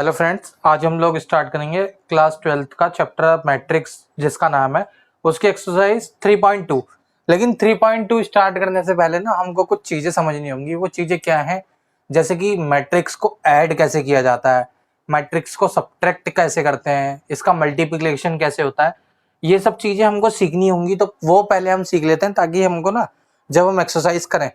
Hello friends, आज हम लोग स्टार्ट करेंगे क्लास 12th का चैप्टर मैट्रिक्स जिसका नाम है, उसकी एक्सरसाइज 3.2। लेकिन 3.2 स्टार्ट करने से पहले ना हमको कुछ चीज़ें समझनी होंगी। वो चीज़ें क्या हैं? जैसे कि मैट्रिक्स को ऐड कैसे किया जाता है, मैट्रिक्स को सब्ट्रैक्ट कैसे करते हैं, इसका मल्टीप्लिकेशन कैसे होता है, ये सब चीज़ें हमको सीखनी होंगी। तो वो पहले हम सीख लेते हैं ताकि हमको ना जब हम एक्सरसाइज करें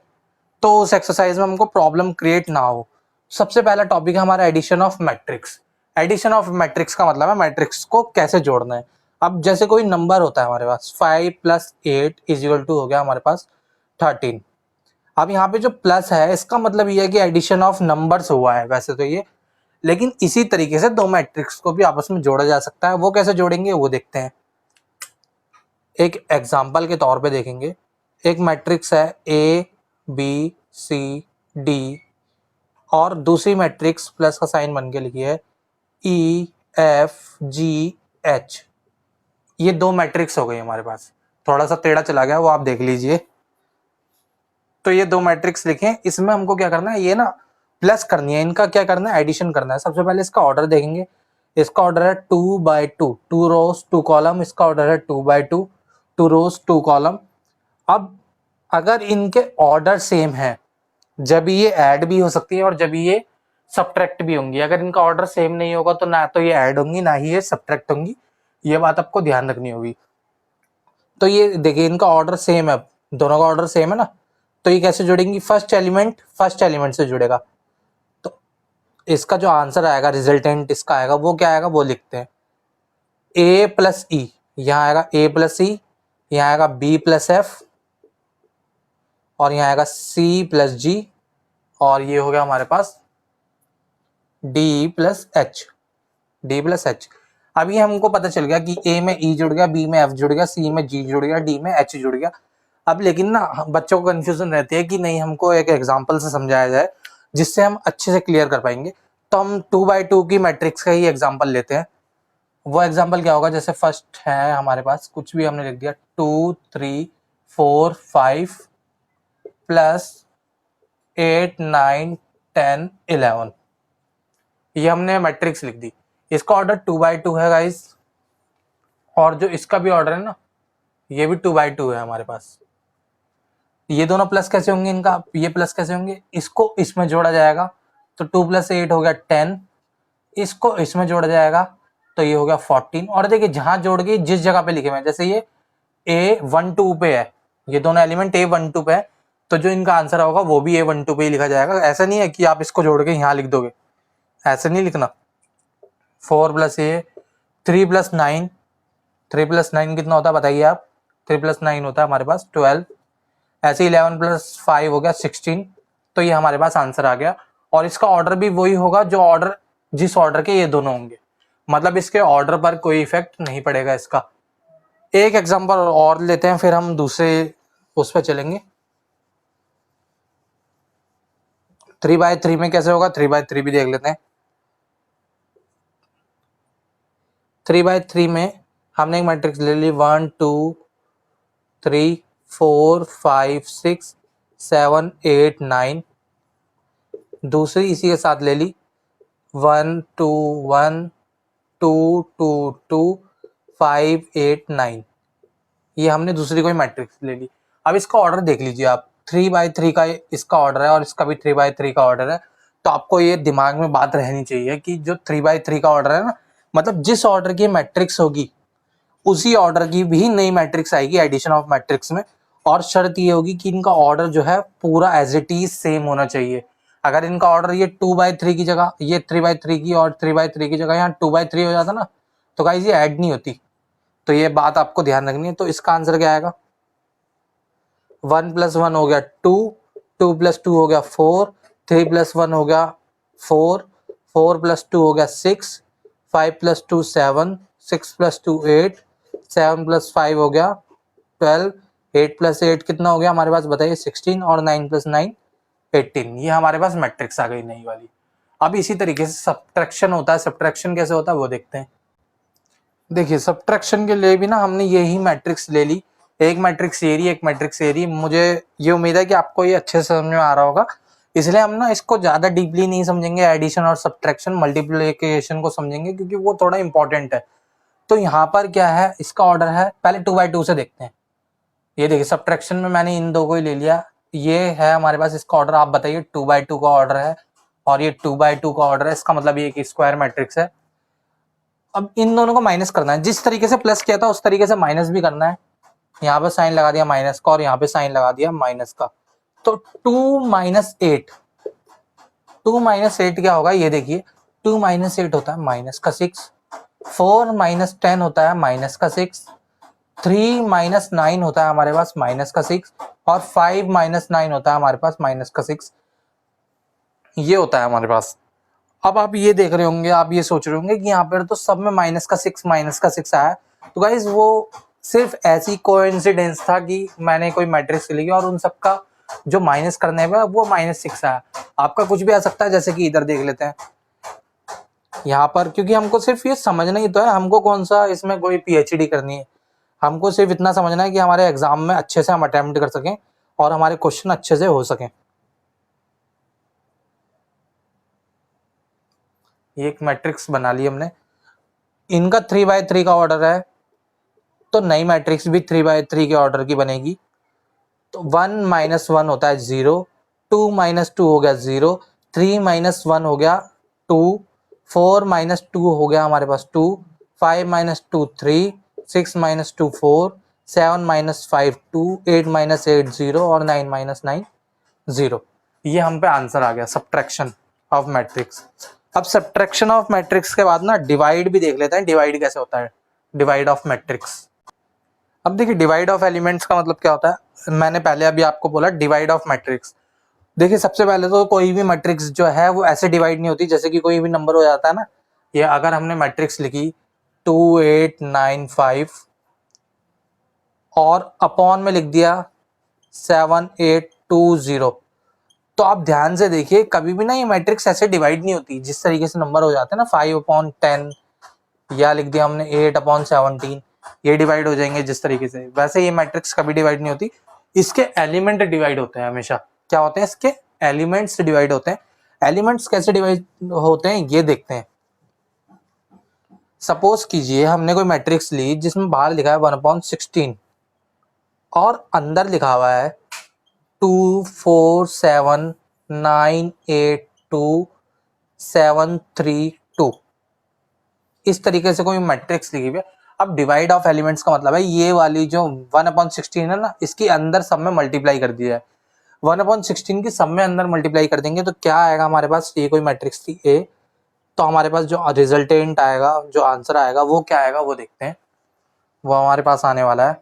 तो उस एक्सरसाइज में हमको प्रॉब्लम क्रिएट ना हो। सबसे पहला टॉपिक है हमारा addition of matrix. Addition of matrix का मतलब है मैट्रिक्स को कैसे जोड़ना है। अब जैसे कोई नंबर होता है हमारे पास 5 + 8 = हो गया हमारे पास 13। अब यहाँ पे जो प्लस है इसका मतलब ये है कि एडिशन ऑफ नंबर्स हुआ है वैसे तो ये, लेकिन इसी तरीके से दो मैट्रिक्स को भी आपस में जोड़ा जा सकता है। वो कैसे जोड़ेंगे वो देखते हैं। एक एग्जाम्पल के तौर पे देखेंगे। एक मैट्रिक्स है ABCD और दूसरी मैट्रिक्स प्लस का साइन बन के लिखी है EFGH। ये दो मैट्रिक्स हो गई हमारे पास। थोड़ा सा टेढ़ा चला गया, वो आप देख लीजिए। तो ये दो मैट्रिक्स लिखे, इसमें हमको क्या करना है, ये ना प्लस करनी है, इनका क्या करना है, एडिशन करना है। सबसे पहले इसका ऑर्डर देखेंगे। इसका ऑर्डर है 2/2, 2 रोज 2 कॉलम। इसका ऑर्डर है 2/2, 2 रोज 2 कॉलम। अब अगर इनके ऑर्डर सेम है जब ये ऐड भी हो सकती है और जब ये सब्ट्रैक्ट भी होंगी। अगर इनका ऑर्डर सेम नहीं होगा तो ना तो ये ऐड होंगी ना ही ये सब्ट्रैक्ट होंगी। ये बात आपको ध्यान रखनी होगी। तो ये देखिए इनका ऑर्डर सेम है, दोनों का ऑर्डर सेम है ना, तो ये कैसे जुड़ेंगी, फर्स्ट एलिमेंट से जुड़ेगा। तो इसका जो आंसर आएगा, रिजल्टेंट इसका आएगा, वो क्या आएगा वो लिखते हैं। A + E, यहाँ आएगा A + E, यहाँ आएगा B + F और यहाँ आएगा C + G और ये हो गया हमारे पास D + H। अभी हमको पता चल गया कि A में E जुड़ गया, B में F जुड़ गया, C में G जुड़ गया, D में H जुड़ गया। अब लेकिन ना बच्चों को कंफ्यूजन रहती है कि नहीं, हमको एक एग्जांपल से समझाया जाए जिससे हम अच्छे से क्लियर कर पाएंगे। तो हम 2/2 की मैट्रिक्स का ही एग्जांपल लेते हैं। वो एग्जांपल क्या होगा, जैसे फर्स्ट है हमारे पास, कुछ भी हमने लिख दिया 2 3 4 5 + 8 9 10 11। ये हमने मैट्रिक्स लिख दी। इसका ऑर्डर 2/2 है गाइस, और जो इसका भी ऑर्डर है ना ये भी 2/2 है हमारे पास। ये दोनों प्लस कैसे होंगे, इनका ये प्लस कैसे होंगे, इसको इसमें जोड़ा जाएगा तो 2 + 8 हो गया 10, इसको इसमें जोड़ा जाएगा तो ये हो गया 14। और देखिए जहां जोड़ के जिस जगह पे लिखे हुए हैं, जैसे ये A12 पे है, ये दोनों एलिमेंट A12 पे है, तो जो इनका आंसर होगा वो भी A12 पे ही लिखा जाएगा। ऐसा नहीं है कि आप इसको जोड़ के यहाँ लिख दोगे, ऐसे नहीं लिखना। 4 + A 3 + 9, 3 + 9 कितना होता है बताइए आप। 3 + 9 होता है हमारे पास 12। ऐसे 11 + 5 हो गया 16। तो ये हमारे पास आंसर आ गया। और इसका ऑर्डर भी वही होगा जो ऑर्डर, जिस ऑर्डर के ये दोनों होंगे, मतलब इसके ऑर्डर पर कोई इफेक्ट नहीं पड़ेगा इसका। एक एग्जांपल और लेते हैं, फिर हम दूसरे उस पर चलेंगे। 3/3 में कैसे होगा, 3/3 भी देख लेते हैं। 3/3 में हमने एक मैट्रिक्स ले ली 1 2 3 4 5 6 7 8 9। दूसरी इसी के साथ ले ली 1 2 1 2 2 2 5 8 9। ये हमने दूसरी कोई मैट्रिक्स ले ली। अब इसका ऑर्डर देख लीजिए आप, 3/3 का इसका ऑर्डर है और इसका भी 3/3 का ऑर्डर है। तो आपको ये दिमाग में बात रहनी चाहिए कि जो 3/3 का ऑर्डर है ना, मतलब जिस ऑर्डर की मैट्रिक्स होगी उसी ऑर्डर की भी नई मैट्रिक्स आएगी एडिशन ऑफ मैट्रिक्स में। और शर्त ये होगी कि इनका ऑर्डर जो है पूरा एज इट इज सेम होना चाहिए। अगर इनका ऑर्डर ये 2/3 की जगह ये 3/3 की और 3/3 की जगह यहाँ 2/3 हो जाता ना, तो गाइस ये ऐड नहीं होती। तो ये बात आपको ध्यान रखनी है। तो इसका आंसर क्या आएगा, 1 + 1 हो गया 2, 2 + 2 हो गया 4, 3 + 1 हो गया 4, 4 + 2 हो गया 6, 5 + 2 7, 6 + 2 8, 7 + 5 हो गया 12, 8 + 8 कितना हो गया हमारे पास बताइए 16, और 9 + 9 18। ये हमारे पास मैट्रिक्स आ गई नई वाली। अब इसी तरीके से सब्ट्रैक्शन होता है। सब्ट्रैक्शन कैसे होता है वो देखते हैं। देखिए सब्ट्रैक्शन के लिए भी ना हमने यही मैट्रिक्स ले ली, एक मैट्रिक्स ये रही, एक मैट्रिक्स ये रही। मुझे ये उम्मीद है कि आपको ये अच्छे से समझ में आ रहा होगा। इसलिए हम ना इसको ज़्यादा डीपली नहीं समझेंगे, एडिशन और सब्ट्रैक्शन मल्टीप्लिकेशन को समझेंगे क्योंकि वो थोड़ा इंपॉर्टेंट है। तो यहाँ पर क्या है, इसका ऑर्डर है, पहले 2/2 से देखते हैं। ये देखिए सब्ट्रैक्शन में मैंने इन दो को ही ले लिया, ये है हमारे पास इसका ऑर्डर। आप बताइए 2/2 का ऑर्डर है और ये 2/2 का ऑर्डर है, इसका मतलब ये एक स्क्वायर मैट्रिक्स है। अब इन दोनों को माइनस करना है, जिस तरीके से प्लस किया था उस तरीके से माइनस भी करना है। यहाँ पे साइन लगा दिया माइनस का और यहाँ पे साइन लगा दिया माइनस का। तो 2 - 8, 2 - 8 क्या होगा, ये देखिए 2 - 8 होता है माइनस का 6, 4 - 10 होता है माइनस का 6, 3 - 9 होता है हमारे पास माइनस का 6 और 5 - 9 होता है हमारे पास माइनस का 6। ये होता है हमारे पास। अब आप ये देख रहे होंगे, आप ये सोच रहे होंगे कि यहाँ पर तो सब में माइनस का 6 आया। तो गाइज वो सिर्फ ऐसी कोइंसिडेंस था कि मैंने कोई मैट्रिक्स लिखी और उन सबका जो माइनस करने पे वो -6 आया। आपका कुछ भी आ सकता है, जैसे कि इधर देख लेते हैं यहाँ पर, क्योंकि हमको सिर्फ ये समझना ही तो है, हमको कौन सा इसमें कोई पीएचडी करनी है। हमको सिर्फ इतना समझना है कि हमारे एग्जाम में अच्छे से हम अटेम्प्ट कर सकें और हमारे क्वेश्चन अच्छे से हो सकें। ये एक मैट्रिक्स बना ली हमने, इनका 3/3 का ऑर्डर है, तो नई मैट्रिक्स भी 3/3 के ऑर्डर की बनेगी। तो 1 - 1 होता है 0, 2 - 2 हो गया 0, 3 - 1 हो गया 2, 4 - 2 हो गया हमारे पास 2, 5 - 2 3, 6 - 2 4, 7 - 5 2, 8 - 8 0 और 9 - 9 0। ये हम पे आंसर आ गया सब्ट्रैक्शन ऑफ मैट्रिक्स। अब सब्ट्रैक्शन ऑफ मैट्रिक्स के बाद ना डिवाइड भी देख लेते हैं, डिवाइड कैसे होता है, डिवाइड ऑफ मैट्रिक्स। अब देखिए डिवाइड ऑफ एलिमेंट्स का मतलब क्या होता है, मैंने पहले अभी आपको बोला डिवाइड ऑफ मैट्रिक्स। देखिए सबसे पहले तो कोई भी मैट्रिक्स जो है वो ऐसे डिवाइड नहीं होती जैसे कि कोई भी नंबर हो जाता है ना। ये अगर हमने मैट्रिक्स लिखी 2 8 9 5 और अपॉन में लिख दिया 7 8 2 0, तो आप ध्यान से देखिए कभी भी ना ये मैट्रिक्स ऐसे डिवाइड नहीं होती जिस तरीके से नंबर हो जाते हैं ना 5/10 या लिख दिया हमने 8/17, ये डिवाइड हो जाएंगे जिस तरीके से, वैसे ये मैट्रिक्स कभी डिवाइड नहीं होती। इसके एलिमेंट डिवाइड होते हैं हमेशा। क्या होते हैं, इसके एलिमेंट्स डिवाइड होते हैं। एलिमेंट्स कैसे डिवाइड होते हैं ये देखते हैं। सपोज कीजिए हमने कोई मैट्रिक्स ली जिसमें बाहर लिखा है 1/16 और अंदर लिखा हुआ है 2 4 7 9 8 2 7 3 2। इस तरीके से कोई मैट्रिक्स लिखी हुई है। अब डिवाइड ऑफ एलिमेंट्स का मतलब है ये वाली जो 1/16 है ना, इसकी अंदर सब में मल्टीप्लाई कर दिया है। 1/16 की सब में अंदर मल्टीप्लाई कर देंगे तो क्या आएगा हमारे पास, ये कोई मैट्रिक्स थी ए, तो हमारे पास जो रिजल्टेंट आएगा, जो आंसर आएगा वो क्या आएगा वो देखते हैं। वो हमारे पास आने वाला है,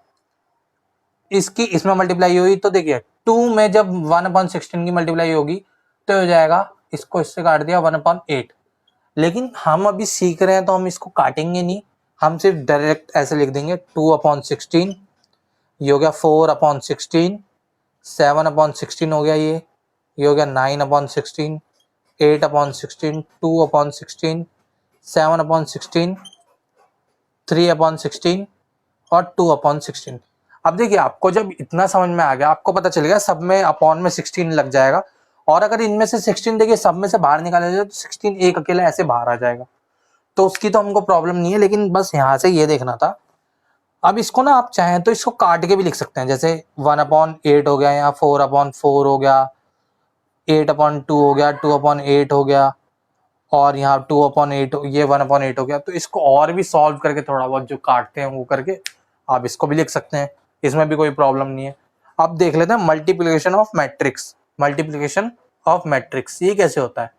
इसकी इसमें मल्टीप्लाई हुई तो देखिए 2 में जब 1/16 की मल्टीप्लाई होगी तो हो जाएगा, इसको इससे काट दिया 1/8। लेकिन हम अभी सीख रहे हैं तो हम इसको काटेंगे नहीं, हम सिर्फ डायरेक्ट ऐसे लिख देंगे 2/16, ये हो गया 4/16, 7/16 हो गया, ये हो गया 9/16, 8/16, 2/16, 7/16, 3/16 और 2/16। अब देखिए आपको जब इतना समझ में आ गया, आपको पता चल गया सब में अपॉन में 16 लग जाएगा, और अगर इनमें से 16 देखिए सब में से बाहर निकाला जाए तो 16 एक अकेला ऐसे बाहर आ जाएगा, तो उसकी तो हमको प्रॉब्लम नहीं है, लेकिन बस यहाँ से ये देखना था। अब इसको ना आप चाहें तो इसको काट के भी लिख सकते हैं, जैसे 1/8 हो गया या 4/4 हो गया, 8/2 हो गया, 2/8 हो गया और यहाँ 2/8 ये 1/8 हो गया। तो इसको और भी सॉल्व करके थोड़ा बहुत जो काटते हैं वो करके आप इसको भी लिख सकते हैं, इसमें भी कोई प्रॉब्लम नहीं है। अब देख लेते हैं multiplication of matrix. Multiplication of matrix ये कैसे होता है,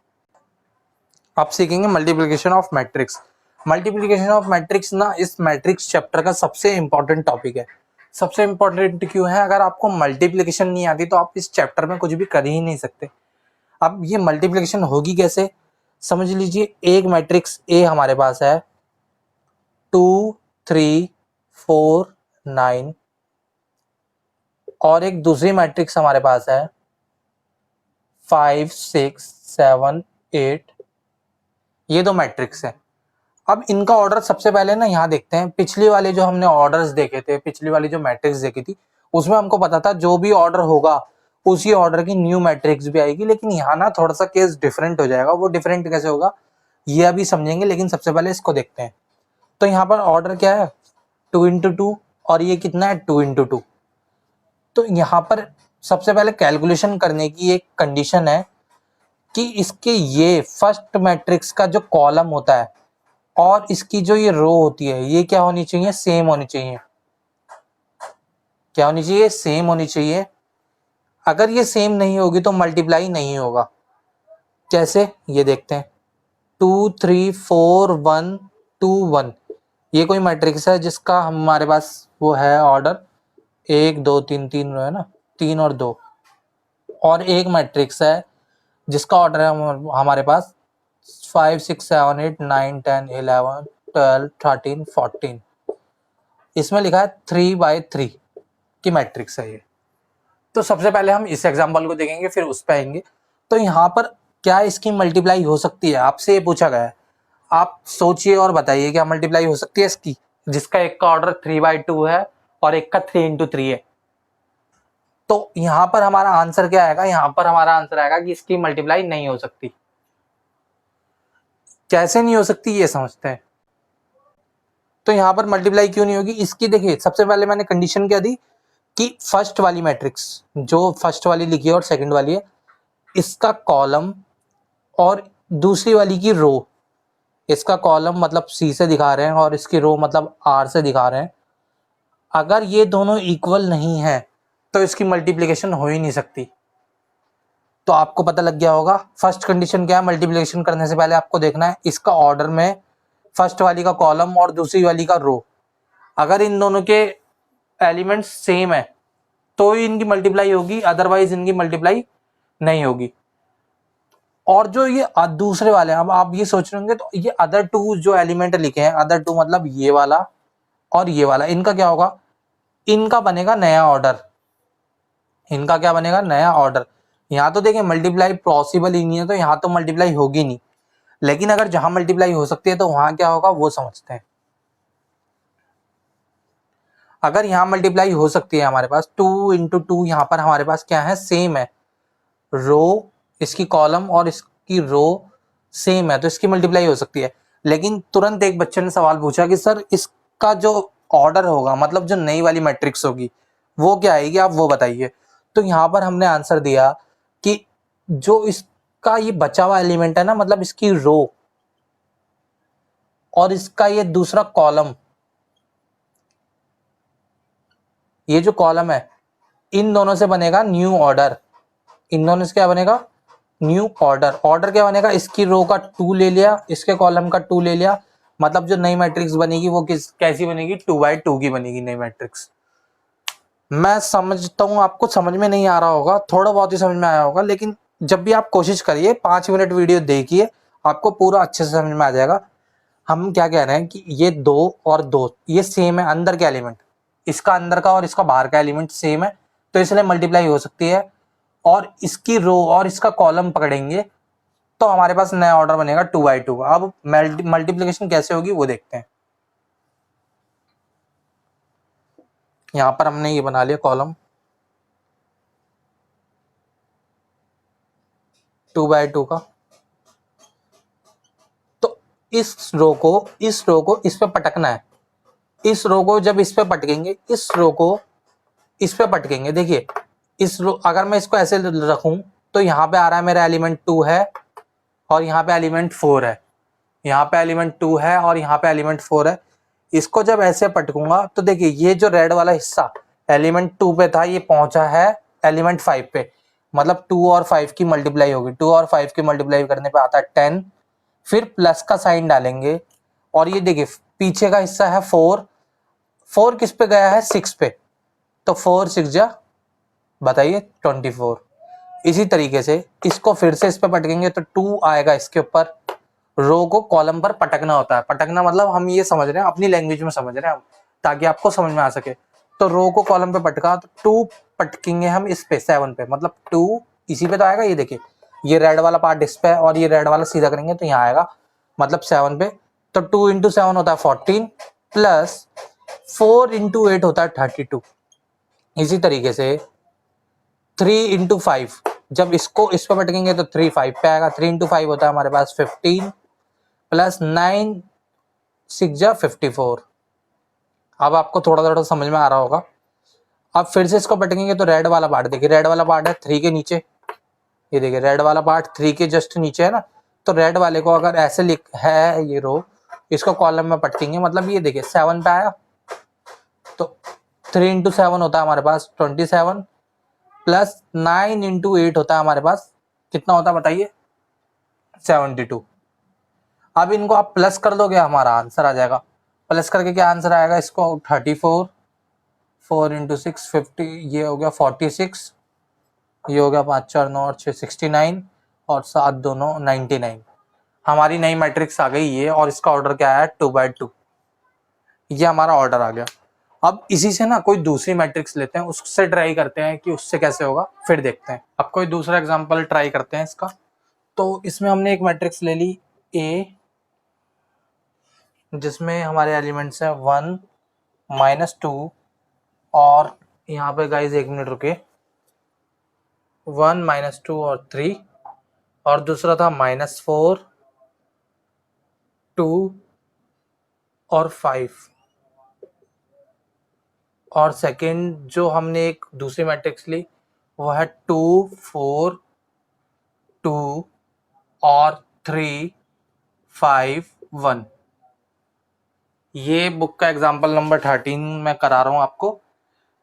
आप सीखेंगे multiplication of matrix. Multiplication of matrix ना इस मैट्रिक्स चैप्टर का सबसे इंपॉर्टेंट टॉपिक है। सबसे इंपॉर्टेंट क्यों है, अगर आपको मल्टीप्लिकेशन नहीं आती तो आप इस चैप्टर में कुछ भी कर ही नहीं सकते। अब ये मल्टीप्लिकेशन होगी कैसे, समझ लीजिए एक मैट्रिक्स ए हमारे पास है 2 3 4 9 और एक दूसरी मैट्रिक्स हमारे पास है 5 6 7 8। ये दो मैट्रिक्स है। अब इनका ऑर्डर सबसे पहले ना यहाँ देखते हैं, पिछली वाले जो हमने ऑर्डर्स देखे थे, पिछली वाली जो मैट्रिक्स देखी थी उसमें हमको पता था जो भी ऑर्डर होगा उसी ऑर्डर की न्यू मैट्रिक्स भी आएगी। लेकिन यहाँ ना थोड़ा सा केस डिफरेंट हो जाएगा। वो डिफरेंट कैसे होगा ये अभी समझेंगे, लेकिन सबसे पहले इसको देखते हैं। तो यहाँ पर ऑर्डर क्या है 2x2 और ये कितना है 2x2। तो यहाँ पर सबसे पहले कैलकुलेशन करने की एक कंडीशन है कि इसके ये फर्स्ट मैट्रिक्स का जो कॉलम होता है और इसकी जो ये रो होती है ये क्या होनी चाहिए, सेम होनी चाहिए। क्या होनी चाहिए, सेम होनी चाहिए। अगर ये सेम नहीं होगी तो मल्टीप्लाई नहीं होगा। कैसे ये देखते हैं। 2 3 4 1 2 1 ये कोई मैट्रिक्स है जिसका हमारे पास वो है ऑर्डर 1 2 3 3 रो है ना, 3 और 2। और एक मैट्रिक्स है जिसका ऑर्डर है हमारे पास 5 6 7 8 9 10 11 12 13 14। इसमें लिखा है 3/3 की मैट्रिक्स है ये। तो सबसे पहले हम इस एग्जांपल को देखेंगे फिर उस पे आएंगे। तो यहाँ पर क्या इसकी मल्टीप्लाई हो सकती है, आपसे ये पूछा गया है। आप सोचिए और बताइए क्या मल्टीप्लाई हो सकती है इसकी, जिसका एक का ऑर्डर 3/2 है और एक का 3x3 है। तो यहाँ पर हमारा आंसर क्या आएगा, यहाँ पर हमारा आंसर आएगा कि इसकी मल्टीप्लाई नहीं हो सकती। कैसे नहीं हो सकती ये समझते हैं। तो यहाँ पर मल्टीप्लाई क्यों नहीं होगी इसकी, देखिए सबसे पहले मैंने कंडीशन क्या दी कि फर्स्ट वाली मैट्रिक्स जो फर्स्ट वाली लिखी है और सेकंड वाली है, इसका कॉलम और दूसरी वाली की रो, इसका कॉलम मतलब C से दिखा रहे हैं और इसकी रो मतलब R से दिखा रहे हैं। अगर ये दोनों इक्वल नहीं है तो इसकी मल्टीप्लिकेशन हो ही नहीं सकती। तो आपको पता लग गया होगा फर्स्ट कंडीशन क्या है। मल्टीप्लिकेशन करने से पहले आपको देखना है इसका ऑर्डर में फर्स्ट वाली का कॉलम और दूसरी वाली का रो, अगर इन दोनों के एलिमेंट्स सेम है तो ही इनकी मल्टीप्लाई होगी, अदरवाइज इनकी मल्टीप्लाई नहीं होगी। और जो ये दूसरे वाले हैं, अब आप ये सोच रहे होंगे तो ये अदर टू जो एलिमेंट लिखे हैं, अदर टू मतलब ये वाला और ये वाला, इनका क्या होगा, इनका बनेगा नया ऑर्डर। इनका क्या बनेगा, नया ऑर्डर। यहाँ तो देखिए मल्टीप्लाई पॉसिबल ही नहीं है तो यहाँ तो मल्टीप्लाई होगी नहीं। लेकिन अगर जहां मल्टीप्लाई हो सकती है तो वहां क्या होगा वो समझते हैं। अगर यहाँ मल्टीप्लाई हो सकती है हमारे पास 2x2, यहाँ पर हमारे पास क्या है, सेम है रो, इसकी कॉलम और इसकी रो सेम है तो इसकी मल्टीप्लाई हो सकती है। लेकिन तुरंत एक बच्चे ने सवाल पूछा कि सर इसका जो ऑर्डर होगा मतलब जो नई वाली मैट्रिक्स होगी वो क्या आएगी, आप वो बताइए। तो यहाँ पर हमने आंसर दिया कि जो इसका ये बचा हुआ एलिमेंट है ना, मतलब इसकी रो और इसका ये दूसरा कॉलम, ये जो कॉलम है इन दोनों से बनेगा न्यू ऑर्डर। इन दोनों से क्या बनेगा, न्यू ऑर्डर। ऑर्डर क्या बनेगा, इसकी रो का 2 ले लिया, इसके कॉलम का 2 ले लिया, मतलब जो नई मैट्रिक्स बनेगी वो कैसी बनेगी, 2/2 की बनेगी नई मैट्रिक्स। मैं समझता हूँ आपको समझ में नहीं आ रहा होगा, थोड़ा बहुत ही समझ में आया होगा, लेकिन जब भी आप कोशिश करिए 5 मिनट वीडियो देखिए आपको पूरा अच्छे से समझ में आ जाएगा। हम क्या कह रहे हैं कि ये 2 और 2 ये सेम है, अंदर के एलिमेंट, इसका अंदर का और इसका बाहर का एलिमेंट सेम है तो इसलिए मल्टीप्लाई हो सकती है। और इसकी रो और इसका कॉलम पकड़ेंगे तो हमारे पास नया ऑर्डर बनेगा 2/2। अब मल्टीप्लिकेशन कैसे होगी वो देखते हैं। यहां पर हमने ये बना लिया कॉलम 2/2 का। तो इस रो को इस पे पटकना है। इस रो को जब इस पे पटकेंगे, इस रो को इस पे पटकेंगे, देखिए इस रो अगर मैं इसको ऐसे रखूं तो यहाँ पे आ रहा है मेरा एलिमेंट 2 है और यहाँ पे एलिमेंट 4 है, यहाँ पे एलिमेंट 2 है और यहाँ पे एलिमेंट 4 है। इसको जब ऐसे पटकूंगा तो देखिए ये जो रेड वाला हिस्सा एलिमेंट 2 पे था ये पहुंचा है एलिमेंट 5 पे, मतलब 2 और 5 की मल्टीप्लाई होगी। 2 और 5 की मल्टीप्लाई करने पे आता है 10, फिर प्लस का साइन डालेंगे और ये देखिए पीछे का हिस्सा है 4, 4 किस पे गया है, 6 पे, तो 4 6 जा बताइए 24। इसी तरीके से इसको फिर से इस पे पटकेंगे तो 2 आएगा इसके ऊपर। रो को कॉलम पर पटकना होता है, पटकना मतलब हम ये समझ रहे हैं अपनी लैंग्वेज में समझ रहे हैं हम, ताकि आपको समझ में आ सके। तो रो को कॉलम पे पटका तो 2 पटकेंगे हम इस पे 7 पे, मतलब 2 इसी पे तो आएगा। ये देखिए ये रेड वाला पार्ट इस पे और ये रेड वाला सीधा करेंगे तो यहाँ आएगा, मतलब 7 पे। तो 2 × 7 होता है 14 प्लस 4 × 8 होता है 32। इसी तरीके से 3 × 5, जब इसको इस पे पटकेंगे तो 3 5 पे आएगा। 3 × 5 होता है हमारे पास 15 प्लस 9 6 जा 54। अब आपको थोड़ा थोड़ा समझ में आ रहा होगा। अब फिर से इसको पटकेंगे तो रेड वाला पार्ट देखिए, रेड वाला पार्ट है 3 के नीचे, ये देखिए रेड वाला पार्ट 3 के जस्ट नीचे है ना। तो रेड वाले को अगर ऐसे लिख है ये रो, इसको कॉलम में पटकेंगे, मतलब ये देखिए 7 पे आया, तो 3 × 7 होता है हमारे पास 27 प्लस 9 × 8 होता है हमारे पास, कितना होता है बताइए, 72। अब इनको आप प्लस कर दोगे, हमारा आंसर आ जाएगा। प्लस करके क्या आंसर आएगा, इसको 34, 4 × 6 50, ये हो गया 46, ये हो गया 5 4 9 और 6 69 और 7 2 9 99। हमारी नई मैट्रिक्स आ गई ये, और इसका ऑर्डर क्या है 2/2। ये हमारा ऑर्डर आ गया। अब इसी से ना कोई दूसरी मैट्रिक्स लेते हैं, उससे ट्राई करते हैं कि उससे कैसे होगा, फिर देखते हैं। अब कोई दूसरा एग्जांपल ट्राई करते हैं इसका। तो इसमें हमने एक मैट्रिक्स ले ली A, जिसमें हमारे एलिमेंट्स हैं 1 -2 और यहाँ पे गाइज 1 मिनट रुके, 1 -2 और 3, और दूसरा था -4 2 और 5। और सेकंड जो हमने एक दूसरी मैट्रिक्स ली वो है 2 4 2 और 3 5 1। ये बुक का एग्जाम्पल नंबर 13 मैं करा रहा हूँ आपको।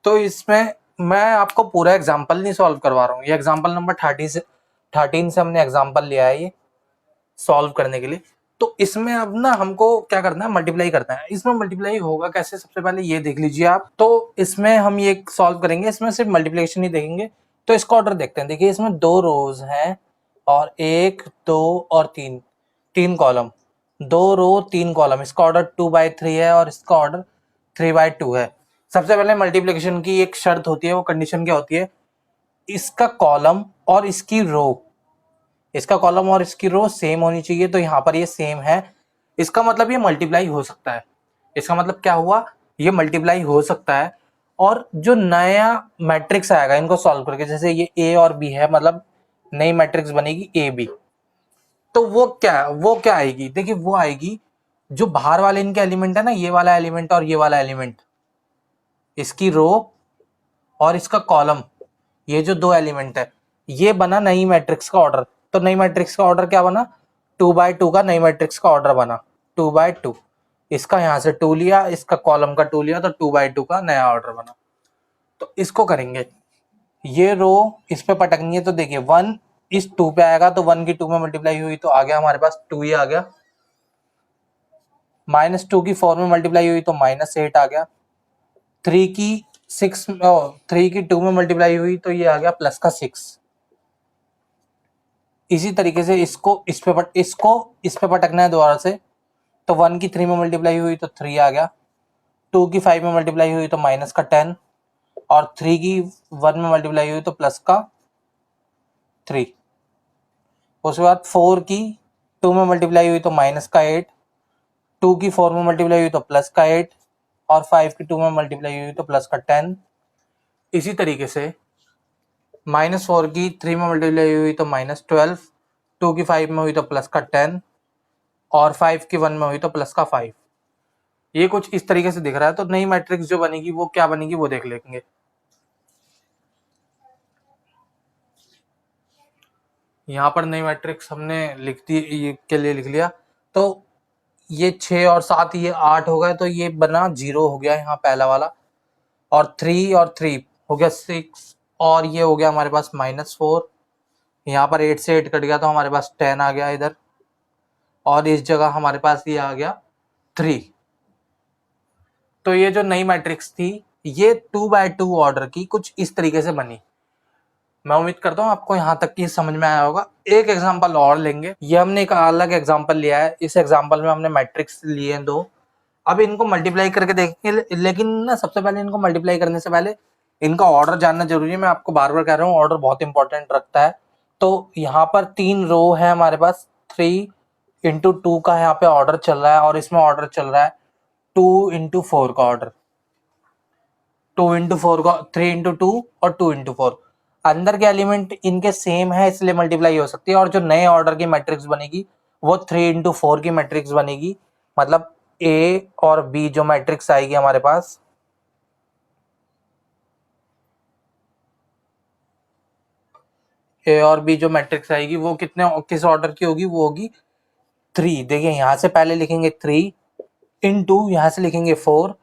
तो इसमें मैं आपको पूरा एग्जाम्पल नहीं सॉल्व करवा रहा हूँ, ये एग्जाम्पल नंबर 13 से हमने एग्जाम्पल लिया है ये सॉल्व करने के लिए। तो इसमें अब ना हमको क्या करना है, मल्टीप्लाई करना है। इसमें मल्टीप्लाई होगा कैसे, सबसे पहले ये देख लीजिए आप। तो इसमें हम ये सॉल्व करेंगे, इसमें सिर्फ मल्टीप्लिकेशन ही देखेंगे। तो इसका ऑर्डर देखते हैं। देखिए इसमें 2 रोज हैं और 1 2 और 3 कॉलम, 2 रो 3 कॉलम। इसका ऑर्डर 2/3 है और इसका ऑर्डर 3/2 है। सबसे पहले मल्टीप्लिकेशन की एक शर्त होती है, वो कंडीशन क्या होती है, इसका कॉलम और इसकी रो, इसका कॉलम और इसकी रो सेम होनी चाहिए। तो यहाँ पर ये सेम है, इसका मतलब ये मल्टीप्लाई हो सकता है। इसका मतलब क्या हुआ, ये मल्टीप्लाई हो सकता है। और जो नया मैट्रिक्स आएगा इनको सॉल्व करके, जैसे ये ए और बी है, मतलब नई मैट्रिक्स बनेगी ए बी, तो वो क्या आएगी, देखिए वो आएगी जो बाहर वाले इनके एलिमेंट है ना, ये वाला एलिमेंट और ये वाला एलिमेंट, इसकी रो और इसका कॉलम, ये जो 2 एलिमेंट है, ये बना नई मैट्रिक्स का ऑर्डर। तो नई मैट्रिक्स का ऑर्डर क्या बना, 2/2 का नई मैट्रिक्स का ऑर्डर बना 2/2। इसका यहाँ से 2 लिया, इसका कॉलम का 2 लिया, तो 2/2 का नया ऑर्डर बना। तो इसको करेंगे, ये रो इस पे पटकनी है। तो देखिए 1 इस 2 पे आएगा, तो 1 की 2 में मल्टीप्लाई हुई तो आ गया हमारे पास 2 ही आ गया। -2 की 4 में मल्टीप्लाई हुई तो -8 आ गया। 3 की 2 में मल्टीप्लाई हुई तो ये आ गया प्लस का 6। इसी तरीके से इसको इस पे पटकना है दोबारा से। तो 1 की 3 में मल्टीप्लाई हुई तो 3 आ गया, 2 की 5 में मल्टीप्लाई हुई तो माइनस का 10, और 3 की 1 में मल्टीप्लाई हुई तो प्लस का 3। उसके बाद 4 की 2 में मल्टीप्लाई हुई तो माइनस का 8, 2 की 4 में मल्टीप्लाई हुई तो प्लस का 8, और 5 की 2 में मल्टीप्लाई हुई तो प्लस का 10। इसी तरीके से -4 की 3 में मल्टीप्लाई हुई तो -12, 2 की 5 में हुई तो प्लस का 10, और 5 की 1 में हुई तो प्लस का 5। ये कुछ इस तरीके से दिख रहा है। तो नई मैट्रिक्स जो बनेगी वो क्या बनेगी वो देख लेंगे। यहाँ पर नई मैट्रिक्स हमने लिख दी, ये के लिए लिख लिया। तो ये 6 और 7 ये 8 हो गए, तो ये बना 0 हो गया यहाँ पहला वाला, और 3 और 3 हो गया 6, और ये हो गया हमारे पास -4। यहाँ पर 8 से 8 कट गया तो हमारे पास 10 आ गया इधर, और इस जगह हमारे पास ये आ गया 3। तो ये जो नई मैट्रिक्स थी ये 2/2 ऑर्डर की कुछ इस तरीके से बनी। मैं उम्मीद करता हूँ आपको यहाँ तक की समझ में आया होगा। एक एग्जांपल और लेंगे, ये हमने एक अलग एग्जांपल लिया है। इस एग्जांपल में हमने मैट्रिक्स लिए हैं 2। अब इनको मल्टीप्लाई करके देखेंगे, लेकिन ना सबसे पहले इनको मल्टीप्लाई करने से पहले इनका ऑर्डर जानना जरूरी है। मैं आपको बार बार कह रहा हूँ, ऑर्डर बहुत इंपॉर्टेंट रखता है। तो यहाँ पर 3 रो है हमारे पास, 3 × 2 का यहाँ पे ऑर्डर चल रहा है, और इसमें ऑर्डर चल रहा है 2 × 4 का ऑर्डर, 2 × 4 का, 3 × 2 और 2 × 4। अंदर के एलिमेंट इनके सेम है इसलिए मल्टीप्लाई हो सकती है, और जो नए ऑर्डर की मैट्रिक्स बनेगी वो 3 into 4 की मैट्रिक्स बनेगी। मतलब ए और बी जो मैट्रिक्स आएगी हमारे पास, ए और बी जो मैट्रिक्स आएगी वो किस ऑर्डर की होगी, वो होगी 3। देखिए यहां से पहले लिखेंगे 3 इंटू, यहां से लिखेंगे 4,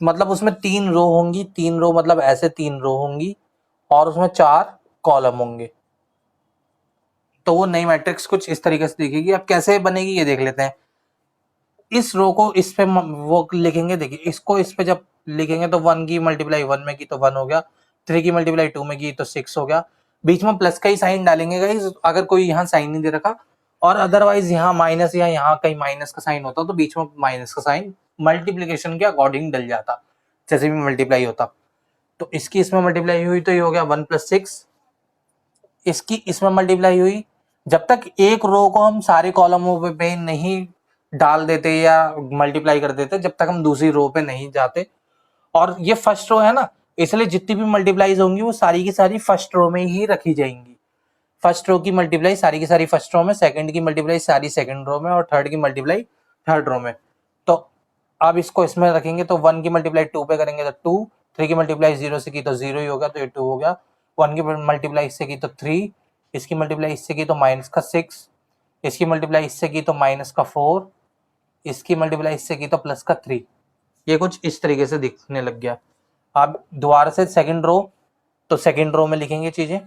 मतलब उसमें 3 रो होंगी, 3 रो मतलब ऐसे 3 रो होंगी और उसमें 4 कॉलम होंगे। तो वो नई मैट्रिक्स कुछ इस तरीके से दिखेगी। अब कैसे बनेगी ये देख लेते हैं। इस रो को इस पे वो लिखेंगे, देखिए इसको इस पे जब लिखेंगे तो 1 की मल्टीप्लाई 1 में की तो 1 हो गया, 3 की मल्टीप्लाई 2 में की तो 6 हो गया। बीच में प्लस का ही साइन डालेंगे गाइस, अगर कोई यहाँ साइन नहीं दे रखा, और अदरवाइज यहाँ माइनस या यहाँ कहीं माइनस का साइन होता तो बीच में माइनस का साइन मल्टीप्लीकेशन के अकॉर्डिंग डल जाता, जैसे भी मल्टीप्लाई होता। तो इसकी इसमें मल्टीप्लाई हुई तो ये हो गया 1 + 6, इसकी इसमें मल्टीप्लाई हुई। जब तक एक रो को हम सारे कॉलमों पे नहीं डाल देते या मल्टीप्लाई कर देते, जब तक हम दूसरी रो पे नहीं जाते। और ये फर्स्ट रो है ना, इसलिए जितनी भी मल्टीप्लाईज होंगी वो सारी की सारी फर्स्ट रो में ही रखी जाएंगी। फर्स्ट रो की मल्टीप्लाई सारी की सारी फर्स्ट रो में, सेकंड की मल्टीप्लाई सारी सेकंड रो में, और थर्ड की मल्टीप्लाई थर्ड रो में। तो अब इसको इसमें रखेंगे तो 1 की मल्टीप्लाई 2 पे करेंगे तो 2, 3 की मल्टीप्लाई 0 से की तो 0 ही होगा, तो ये 2 हो गया। 1 की मल्टीप्लाई इससे की तो 3, इसकी मल्टीप्लाई इससे की तो माइनस का 6, इसकी मल्टीप्लाई इससे की तो माइनस का 4, इसकी मल्टीप्लाई इससे की तो प्लस का 3। ये कुछ इस तरीके से दिखने लग गया। अब दोबारा से सेकंड रो, तो सेकंड रो में लिखेंगे चीजें।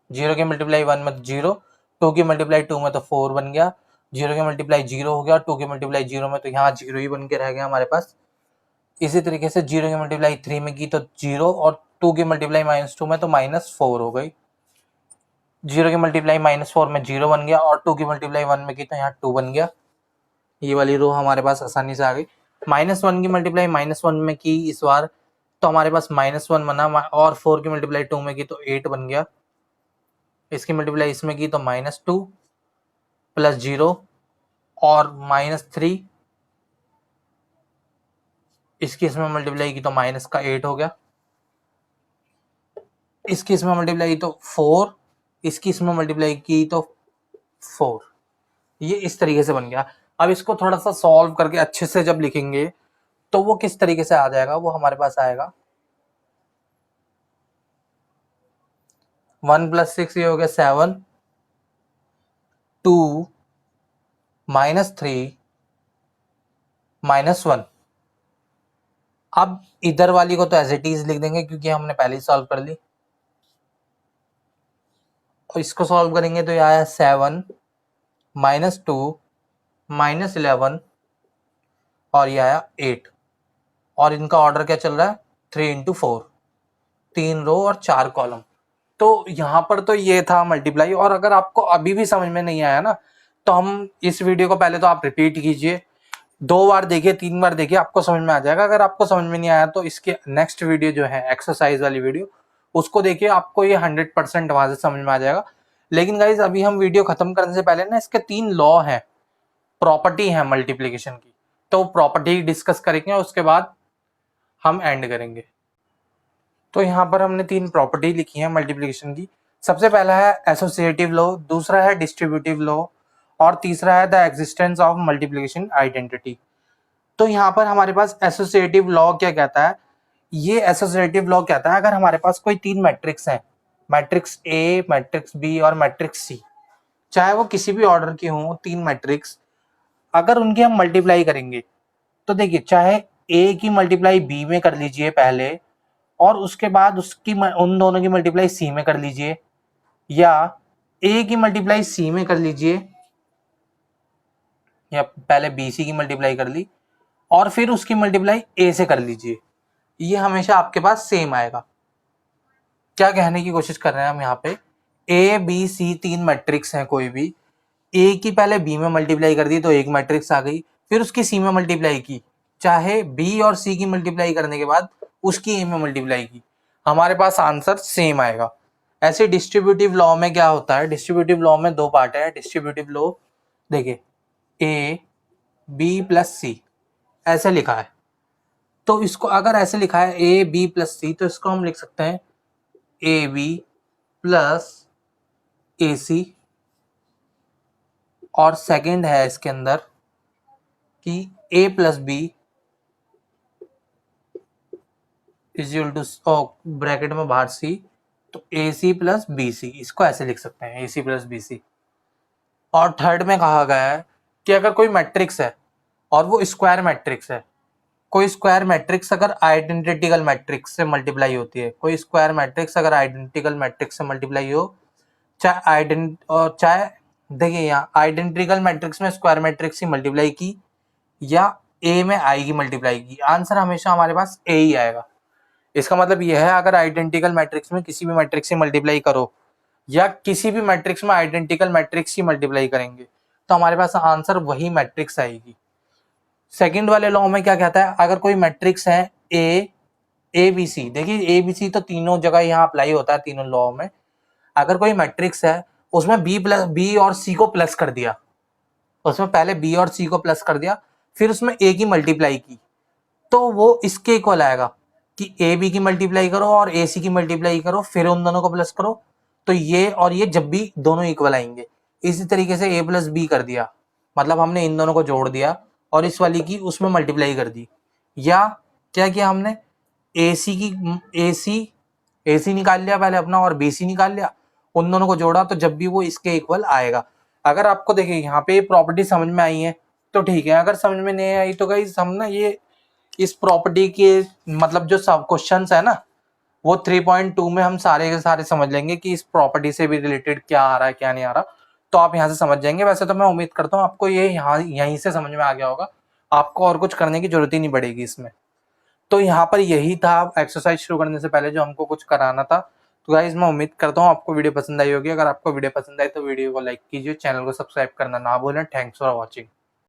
0 की मल्टीप्लाई 1 में 0, 2 की मल्टीप्लाई 2 में तो 4 बन गया, 0 की मल्टीप्लाई 0 हो गया, 2 की मल्टीप्लाई 0 में तो यहाँ 0 ही बन के रह गया हमारे पास। इसी तरीके से 0 की मल्टीप्लाई 3 में की तो 0, और 2 की मल्टीप्लाई -2 में तो -4 हो गई। 0 की मल्टीप्लाई -4 में 0 बन गया, और 2 की मल्टीप्लाई 1 में की तो यहाँ 2 बन गया। ये वाली रो हमारे पास आसानी से आ गई। -1 की मल्टीप्लाई -1 में की इस बार, तो हमारे पास -1 बना, और 4 की मल्टीप्लाई 2 में की तो 8 बन गया। इसकी मल्टीप्लाई इसमें की तो -2 + 0 और -3, इसकी इसमें मल्टीप्लाई की तो -8 हो गया, इसकी इसमें मल्टीप्लाई तो 4, इसकी इसमें मल्टीप्लाई की तो 4। ये इस तरीके से बन गया। अब इसको थोड़ा सा सॉल्व करके अच्छे से जब लिखेंगे तो वो किस तरीके से आ जाएगा, वो हमारे पास आएगा 1 + 6 ये हो गया 7, 2 -3 -1। अब इधर वाली को तो एज इट इज लिख देंगे क्योंकि हमने पहले ही सॉल्व कर ली। और इसको सॉल्व करेंगे तो ये आया 7 -2 -11 और ये आया 8। और इनका ऑर्डर क्या चल रहा है, 3 × 4, 3 रो और 4 कॉलम। तो यहाँ पर तो ये था मल्टीप्लाई। और अगर आपको अभी भी समझ में नहीं आया ना, तो हम इस वीडियो को पहले तो आप रिपीट कीजिए, 2 बार देखिए, 3 बार देखिए, आपको समझ में आ जाएगा। अगर आपको समझ में नहीं आया तो इसके नेक्स्ट वीडियो जो है एक्सरसाइज वाली वीडियो, उसको देखिए, आपको ये 100% वहां से समझ में आ जाएगा। लेकिन गाइज अभी हम वीडियो खत्म करने से पहले ना, इसके 3 लॉ हैं, प्रॉपर्टी है मल्टीप्लीकेशन की, तो प्रॉपर्टी डिस्कस करेंगे और उसके बाद हम एंड करेंगे। तो यहाँ पर हमने 3 प्रॉपर्टी लिखी है मल्टीप्लिकेशन की। सबसे पहला है एसोसिएटिव लॉ, दूसरा है डिस्ट्रीब्यूटिव लॉ, और तीसरा है the existence of multiplication identity. तो यहाँ पर हमारे पास एसोसिएटिव लॉ क्या कहता है, ये एसोसिएटिव लॉ कहता है अगर हमारे पास कोई 3 मैट्रिक्स हैं, मैट्रिक्स ए, मैट्रिक्स बी और मैट्रिक्स सी, चाहे वो किसी भी ऑर्डर की हो, 3 मैट्रिक्स, अगर उनकी हम मल्टीप्लाई करेंगे तो देखिए, चाहे ए की मल्टीप्लाई बी में कर लीजिए पहले, और उसके बाद उसकी उन दोनों की मल्टीप्लाई सी में कर लीजिए, या ए की मल्टीप्लाई सी में कर लीजिए, या पहले बी सी की मल्टीप्लाई कर ली और फिर उसकी मल्टीप्लाई ए से कर लीजिए, ये हमेशा आपके पास सेम आएगा। क्या कहने की कोशिश कर रहे हैं हम यहाँ पे, ए बी सी 3 मैट्रिक्स हैं कोई भी, ए की पहले बी में मल्टीप्लाई कर दी तो एक मैट्रिक्स आ गई, फिर उसकी सी में मल्टीप्लाई की, चाहे बी और सी की मल्टीप्लाई करने के बाद उसकी ए में मल्टीप्लाई की, हमारे पास आंसर सेम आएगा। ऐसे डिस्ट्रीब्यूटिव लॉ में क्या होता है, डिस्ट्रीब्यूटिव लॉ में 2 पार्ट है। डिस्ट्रीब्यूटिव लॉ देखिए, ए बी प्लस सी ऐसे लिखा है, तो इसको अगर ऐसे लिखा है ए बी प्लस सी, तो इसको हम लिख सकते हैं ए बी प्लस ए सी, और सेकंड है इसके अंदर कि a plus b is equal to bracket में बाहर सी, तो ए सी प्लस बी सी, इसको ऐसे लिख सकते हैं ए सी प्लस बी सी। और थर्ड में कहा गया है कि अगर कोई मैट्रिक्स है और वो स्क्वायर मैट्रिक्स है, कोई स्क्वायर मैट्रिक्स अगर आइडेंटिकल मैट्रिक्स से मल्टीप्लाई होती है, कोई स्क्वायर मैट्रिक्स अगर आइडेंटिकल मैट्रिक्स से मल्टीप्लाई हो, चाहे देखिए यहाँ आइडेंटिकल मैट्रिक्स में स्क्वायर मैट्रिक्स की मल्टीप्लाई की या ए में आई की मल्टीप्लाई की, आंसर हमेशा हमारे पास ए ही आएगा। इसका मतलब यह है अगर आइडेंटिकल मैट्रिक्स में किसी भी मैट्रिक्स से मल्टीप्लाई करो या किसी भी मैट्रिक्स में आइडेंटिकल मैट्रिक्स की मल्टीप्लाई करेंगे तो हमारे पास आंसर वही मैट्रिक्स आएगी। सेकंड वाले लॉ में क्या कहता है, अगर कोई मैट्रिक्स है ए बी सी, देखिए ए बी सी तो तीनों जगह यहाँ अप्लाई होता है तीनों लॉ में। अगर कोई मैट्रिक्स है उसमें बी और सी को प्लस कर दिया, उसमें पहले बी और सी को प्लस कर दिया फिर उसमें ए की मल्टीप्लाई की, तो वो इसके इक्वल आएगा कि ए बी की मल्टीप्लाई करो और ए सी की मल्टीप्लाई करो फिर उन दोनों को प्लस करो, तो ये और ये जब भी दोनों इक्वल आएंगे। इसी तरीके से ए प्लस बी कर दिया, मतलब हमने इन दोनों को जोड़ दिया और इस वाली की उसमें मल्टीप्लाई कर दी, या क्या किया हमने ए सी निकाल लिया पहले अपना और बी सी निकाल लिया, उन दोनों को जोड़ा तो जब भी वो इसके इक्वल आएगा। अगर आपको देखिए यहाँ पे प्रॉपर्टी समझ में आई है तो ठीक है, अगर समझ में नहीं आई तो गाइस हम ना ये इस प्रॉपर्टी के मतलब जो सब क्वेश्चंस है ना वो 3.2 में हम सारे के सारे समझ लेंगे कि इस प्रॉपर्टी से भी रिलेटेड क्या आ रहा है क्या नहीं आ रहा, तो आप यहाँ से समझ जाएंगे। वैसे तो मैं उम्मीद करता हूँ आपको ये यहीं से समझ में आ गया होगा, आपको और कुछ करने की जरूरत ही नहीं पड़ेगी इसमें। तो यहाँ पर यही था एक्सरसाइज शुरू करने से पहले जो हमको कुछ कराना था। तो गाइस मैं उम्मीद करता हूँ आपको वीडियो पसंद आई होगी। अगर आपको वीडियो पसंद आई तो वीडियो को लाइक कीजिए, चैनल को सब्सक्राइब करना ना भूलें। Thanks for watching.